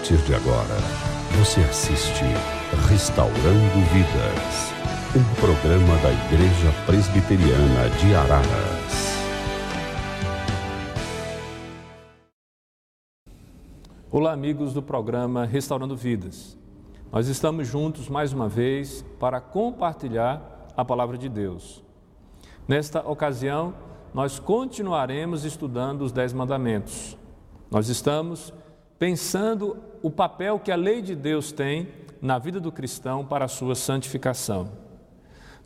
partir de agora, você assiste Restaurando Vidas, um programa da Igreja Presbiteriana de Araras. Olá, amigos do programa Restaurando Vidas. Nós estamos juntos mais uma vez para compartilhar a palavra de Deus. Nesta ocasião, nós continuaremos estudando os 10 mandamentos. Nós estamos pensando o papel que a lei de Deus tem na vida do cristão para a sua santificação.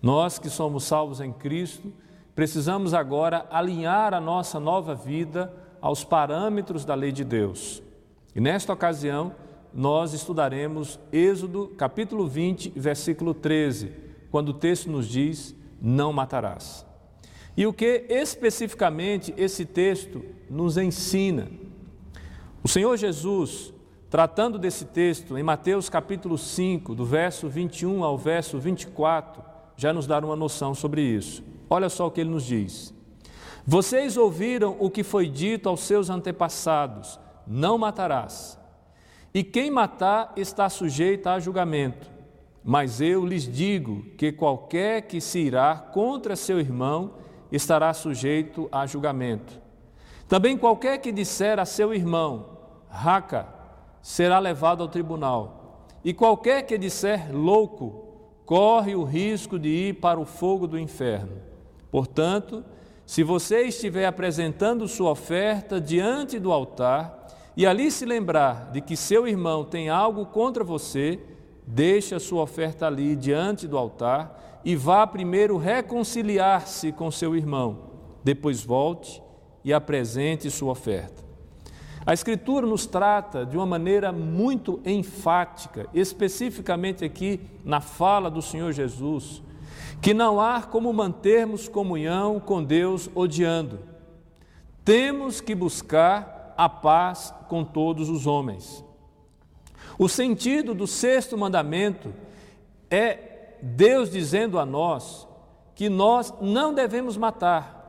Nós que somos salvos em Cristo, precisamos agora alinhar a nossa nova vida aos parâmetros da lei de Deus. E nesta ocasião, nós estudaremos Êxodo, capítulo 20, versículo 13, quando o texto nos diz, não matarás. E o que especificamente esse texto nos ensina? O Senhor Jesus, tratando desse texto, em Mateus capítulo 5, do verso 21 ao verso 24, já nos dá uma noção sobre isso. Olha só o que ele nos diz. Vocês ouviram o que foi dito aos seus antepassados, não matarás. E quem matar está sujeito a julgamento. Mas eu lhes digo que qualquer que se irá contra seu irmão estará sujeito a julgamento. Também qualquer que disser a seu irmão, raca, será levado ao tribunal. E qualquer que disser louco, corre o risco de ir para o fogo do inferno. Portanto, se você estiver apresentando sua oferta diante do altar e ali se lembrar de que seu irmão tem algo contra você, deixe a sua oferta ali diante do altar e vá primeiro reconciliar-se com seu irmão. Depois volte e apresente sua oferta. A Escritura nos trata de uma maneira muito enfática, especificamente aqui na fala do Senhor Jesus, que não há como mantermos comunhão com Deus odiando. Temos que buscar a paz com todos os homens. O sentido do 6º mandamento é Deus dizendo a nós que nós não devemos matar.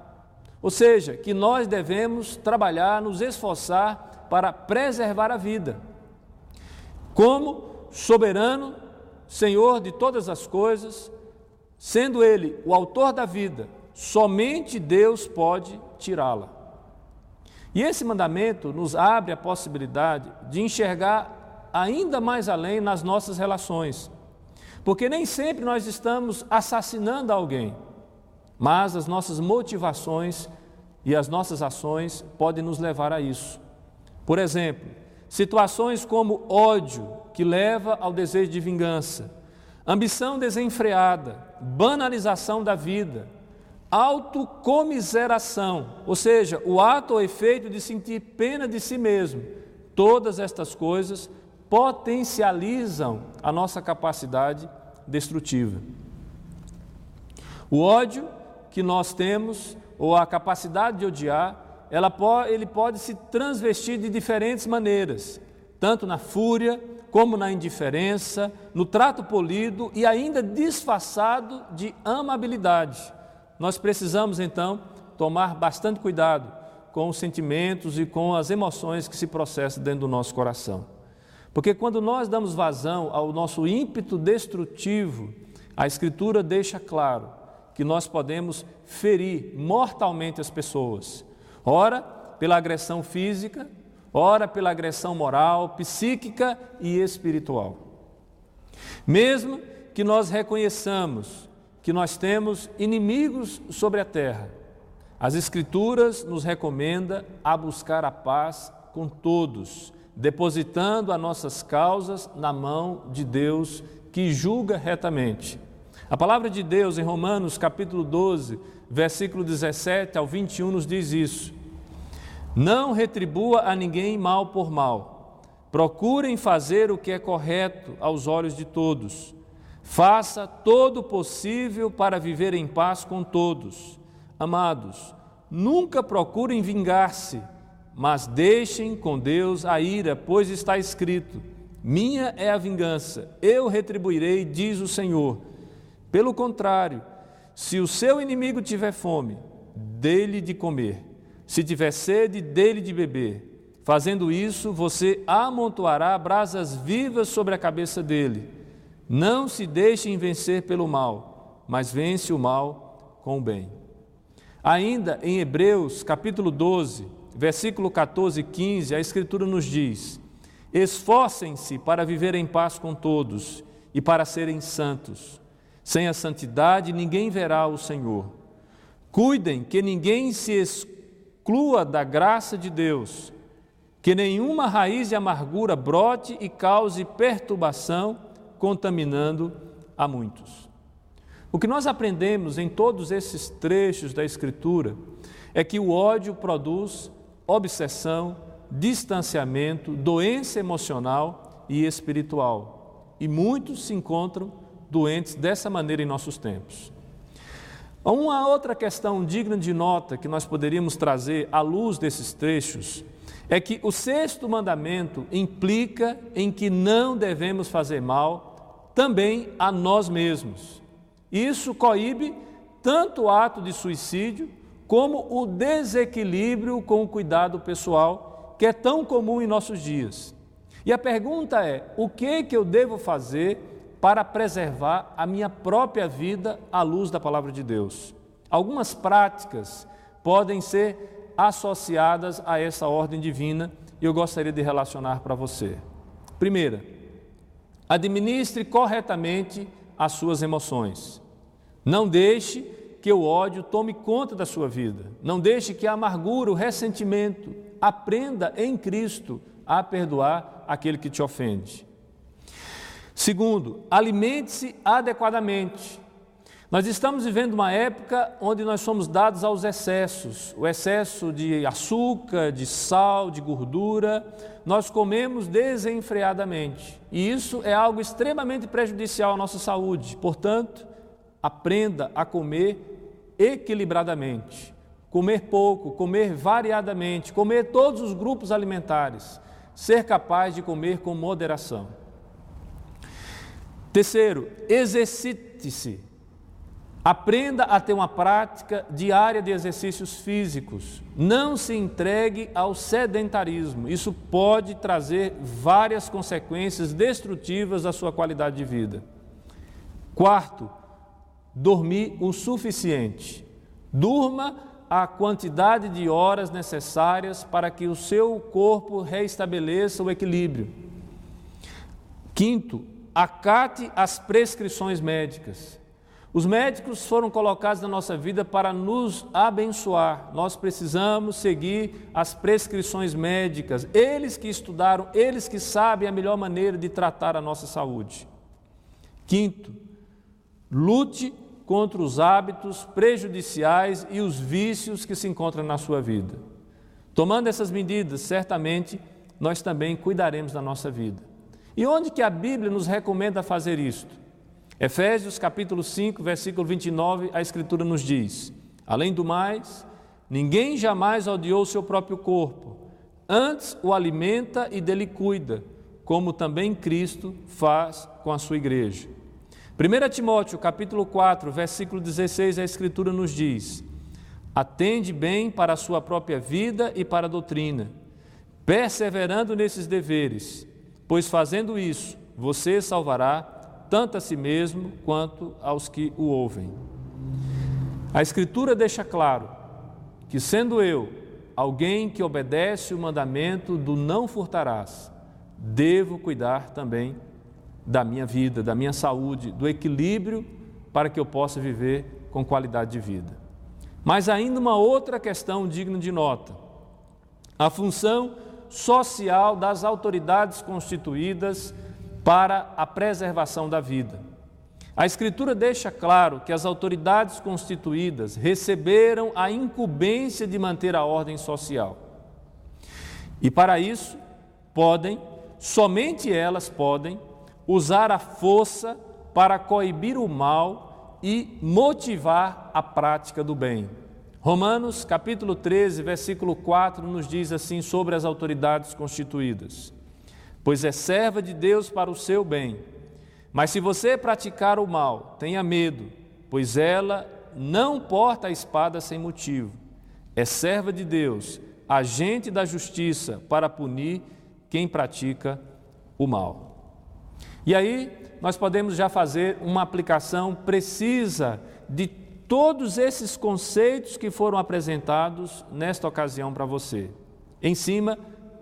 Ou seja, que nós devemos trabalhar, nos esforçar para preservar a vida. Como soberano, Senhor de todas as coisas, sendo Ele o autor da vida, somente Deus pode tirá-la. E esse mandamento nos abre a possibilidade de enxergar ainda mais além nas nossas relações. Porque nem sempre nós estamos assassinando alguém, mas as nossas motivações e as nossas ações podem nos levar a isso. Por exemplo, situações como ódio, que leva ao desejo de vingança, ambição desenfreada, banalização da vida, autocomiseração, ou seja, o ato ou efeito de sentir pena de si mesmo. Todas estas coisas potencializam a nossa capacidade destrutiva. O ódio que nós temos, ou a capacidade de odiar, ele pode se transvestir de diferentes maneiras, tanto na fúria, como na indiferença, no trato polido e ainda disfarçado de amabilidade. Nós precisamos, então, tomar bastante cuidado com os sentimentos e com as emoções que se processam dentro do nosso coração. Porque quando nós damos vazão ao nosso ímpeto destrutivo, a Escritura deixa claro que nós podemos ferir mortalmente as pessoas. Ora pela agressão física, ora pela agressão moral, psíquica e espiritual. Mesmo que nós reconheçamos que nós temos inimigos sobre a terra, as Escrituras nos recomendam a buscar a paz com todos, depositando as nossas causas na mão de Deus, que julga retamente. A palavra de Deus em Romanos capítulo 12, versículo 17 ao 21 nos diz isso. Não retribua a ninguém mal por mal. Procurem fazer o que é correto aos olhos de todos. Faça todo o possível para viver em paz com todos. Amados, nunca procurem vingar-se, mas deixem com Deus a ira, pois está escrito, minha é a vingança, eu retribuirei, diz o Senhor. Pelo contrário, se o seu inimigo tiver fome, dê-lhe de comer. Se tiver sede, dê-lhe de beber. Fazendo isso, você amontoará brasas vivas sobre a cabeça dele. Não se deixe vencer pelo mal, mas vence o mal com o bem. Ainda em Hebreus, capítulo 12, versículo 14 e 15, a Escritura nos diz: esforcem-se para viver em paz com todos e para serem santos. Sem a santidade ninguém verá o Senhor. Cuidem que ninguém se exclua da graça de Deus, que nenhuma raiz de amargura brote e cause perturbação, contaminando a muitos. O que nós aprendemos em todos esses trechos da Escritura é que o ódio produz obsessão, distanciamento, doença emocional e espiritual. E muitos se encontram doentes dessa maneira em nossos tempos. Uma outra questão digna de nota que nós poderíamos trazer à luz desses trechos é que o sexto mandamento implica em que não devemos fazer mal também a nós mesmos. Isso coíbe tanto o ato de suicídio como o desequilíbrio com o cuidado pessoal, que é tão comum em nossos dias. E a pergunta é: o que eu devo fazer para preservar a minha própria vida à luz da palavra de Deus? Algumas práticas podem ser associadas a essa ordem divina e eu gostaria de relacionar para você. Primeira, administre corretamente as suas emoções. Não deixe que o ódio tome conta da sua vida. Não deixe que a amargura, o ressentimento. Aprenda em Cristo a perdoar aquele que te ofende. Segundo, alimente-se adequadamente. Nós estamos vivendo uma época onde nós somos dados aos excessos. O excesso de açúcar, de sal, de gordura. Nós comemos desenfreadamente. E isso é algo extremamente prejudicial à nossa saúde. Portanto, aprenda a comer equilibradamente, comer pouco, comer variadamente, comer todos os grupos alimentares, ser capaz de comer com moderação. Terceiro, exercite-se. Aprenda a ter uma prática diária de exercícios físicos. Não se entregue ao sedentarismo. Isso pode trazer várias consequências destrutivas à sua qualidade de vida. Quarto, dormir o suficiente. Durma a quantidade de horas necessárias para que o seu corpo reestabeleça o equilíbrio. Quinto, acate as prescrições médicas. Os médicos foram colocados na nossa vida para nos abençoar. Nós precisamos seguir as prescrições médicas. Eles que estudaram, eles que sabem a melhor maneira de tratar a nossa saúde. Quinto, lute contra os hábitos prejudiciais e os vícios que se encontram na sua vida. Tomando essas medidas, certamente, nós também cuidaremos da nossa vida. E onde que a Bíblia nos recomenda fazer isto? Efésios capítulo 5, versículo 29, a Escritura nos diz: além do mais, ninguém jamais odiou seu próprio corpo, antes o alimenta e dele cuida, como também Cristo faz com a sua igreja. 1 Timóteo capítulo 4, versículo 16, a Escritura nos diz: atende bem para a sua própria vida e para a doutrina, perseverando nesses deveres, pois fazendo isso, você salvará tanto a si mesmo quanto aos que o ouvem. A Escritura deixa claro que, sendo eu alguém que obedece o mandamento do não furtarás, devo cuidar também da minha vida, da minha saúde, do equilíbrio para que eu possa viver com qualidade de vida. Mas ainda uma outra questão digna de nota: a função social das autoridades constituídas para a preservação da vida. A Escritura deixa claro que as autoridades constituídas receberam a incumbência de manter a ordem social. E para isso, somente elas podem, usar a força para coibir o mal e motivar a prática do bem. Romanos capítulo 13, versículo 4 nos diz assim sobre as autoridades constituídas: pois é serva de Deus para o seu bem. Mas se você praticar o mal, tenha medo, pois ela não porta a espada sem motivo. É serva de Deus agente da justiça para punir quem pratica o mal. E aí nós podemos já fazer uma aplicação precisa de todos esses conceitos que foram apresentados nesta ocasião para você, em cima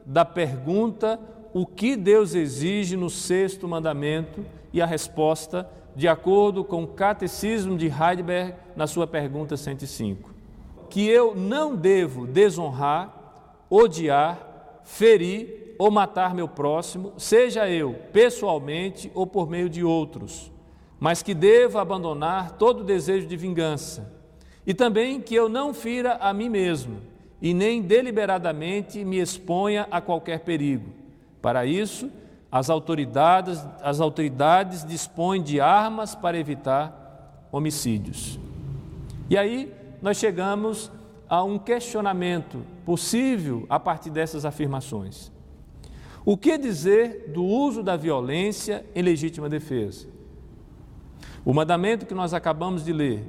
da pergunta: o que Deus exige no 6º mandamento? E a resposta, de acordo com o Catecismo de Heidelberg, na sua pergunta 105. Que eu não devo desonrar, odiar, ferir ou matar meu próximo, seja eu pessoalmente ou por meio de outros, mas que devo abandonar todo desejo de vingança. E também que eu não fira a mim mesmo e nem deliberadamente me exponha a qualquer perigo. Para isso, as autoridades dispõem de armas para evitar homicídios. E aí nós chegamos a um questionamento possível a partir dessas afirmações. O que dizer do uso da violência em legítima defesa? O mandamento que nós acabamos de ler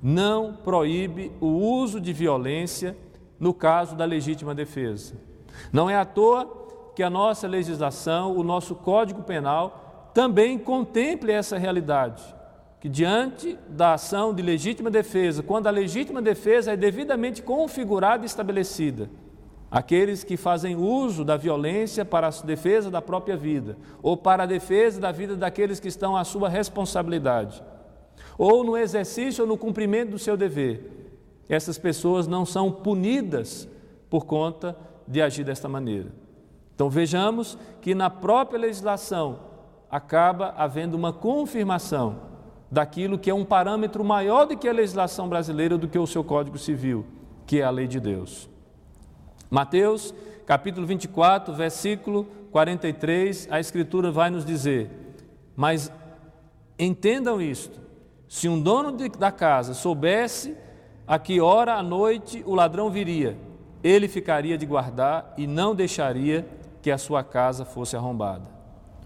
não proíbe o uso de violência no caso da legítima defesa. Não é à toa que a nossa legislação, o nosso Código Penal, também contemple essa realidade, que diante da ação de legítima defesa, quando a legítima defesa é devidamente configurada e estabelecida, aqueles que fazem uso da violência para a defesa da própria vida, ou para a defesa da vida daqueles que estão à sua responsabilidade, ou no exercício ou no cumprimento do seu dever, essas pessoas não são punidas por conta de agir desta maneira. Então vejamos que na própria legislação acaba havendo uma confirmação daquilo que é um parâmetro maior do que a legislação brasileira, do que o seu Código Civil, que é a lei de Deus. Mateus, capítulo 24, versículo 43, a Escritura vai nos dizer: mas entendam isto, se um dono da casa soubesse a que hora à noite o ladrão viria, ele ficaria de guardar e não deixaria que a sua casa fosse arrombada.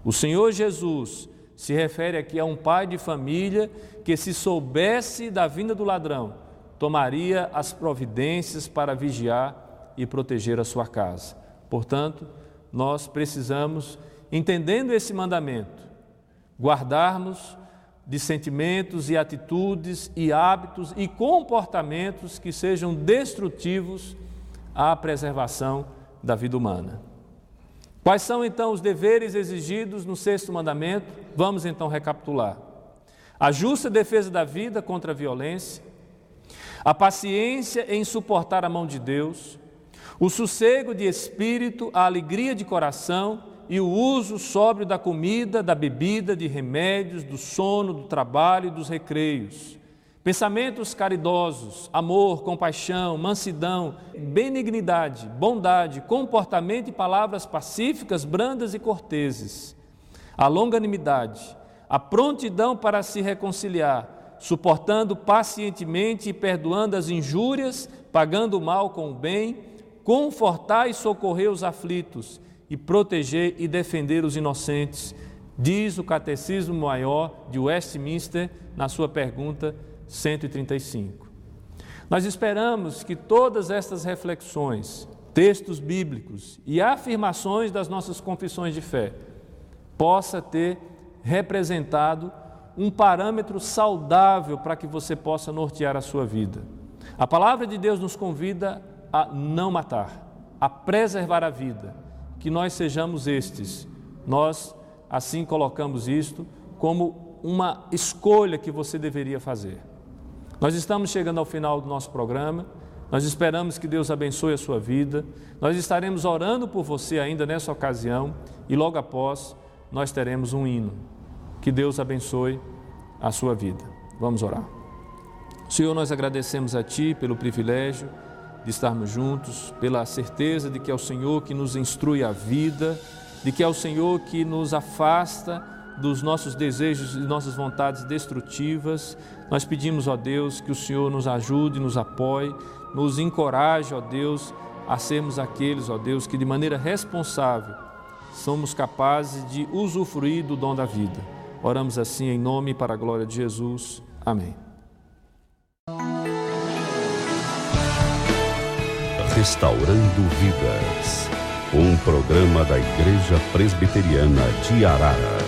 O Senhor Jesus se refere aqui a um pai de família que, se soubesse da vinda do ladrão, tomaria as providências para vigiar e proteger a sua casa. Portanto, nós precisamos, entendendo esse mandamento, guardarmos de sentimentos e atitudes e hábitos e comportamentos que sejam destrutivos à preservação da vida humana. Quais são então os deveres exigidos no 6º mandamento? Vamos então recapitular. A justa defesa da vida contra a violência, a paciência em suportar a mão de Deus, o sossego de espírito, a alegria de coração e o uso sóbrio da comida, da bebida, de remédios, do sono, do trabalho e dos recreios. Pensamentos caridosos, amor, compaixão, mansidão, benignidade, bondade, comportamento e palavras pacíficas, brandas e corteses. A longanimidade, a prontidão para se reconciliar, suportando pacientemente e perdoando as injúrias, pagando o mal com o bem, confortar e socorrer os aflitos e proteger e defender os inocentes, diz o Catecismo Maior de Westminster na sua pergunta 135. Nós esperamos que todas estas reflexões, textos bíblicos e afirmações das nossas confissões de fé possa ter representado um parâmetro saudável para que você possa nortear a sua vida. A palavra de Deus nos convida a não matar, a preservar a vida, que nós sejamos estes. Nós, assim, colocamos isto como uma escolha que você deveria fazer. Nós estamos chegando ao final do nosso programa, nós esperamos que Deus abençoe a sua vida, nós estaremos orando por você ainda nessa ocasião e logo após nós teremos um hino. Que Deus abençoe a sua vida. Vamos orar. Senhor, nós agradecemos a Ti pelo privilégio de estarmos juntos, pela certeza de que é o Senhor que nos instrui a vida, de que é o Senhor que nos afasta dos nossos desejos e nossas vontades destrutivas. Nós pedimos, ó Deus, que o Senhor nos ajude, nos apoie, nos encoraje, ó Deus, a sermos aqueles, ó Deus, que de maneira responsável somos capazes de usufruir do dom da vida. Oramos assim em nome e para a glória de Jesus. Amém. Restaurando Vidas, um programa da Igreja Presbiteriana de Araras.